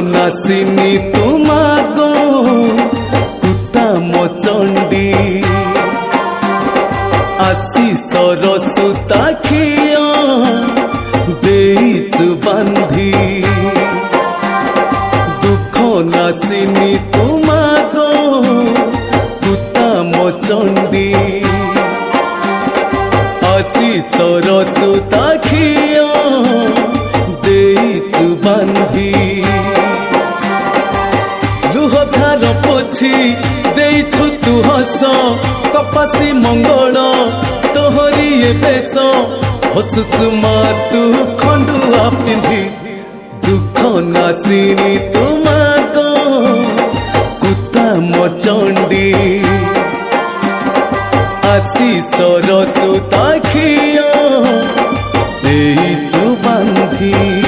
नासिनी तुमागो कुताम चंडी आशीष रसुता खिया देइचु बांधी दुख नासिनी तुमागो कुताम चंडी आशीष रसुता खिया देइचु बांधी लुहधार पोछि देइछु तु हस कपासी मंगल तोहरी ए बेश हसुचु मा तू खंडुआ पिंधी दुख नासिनी तुमाको कुताम चंडी आशीष रसुता खिया देइचु बांधी।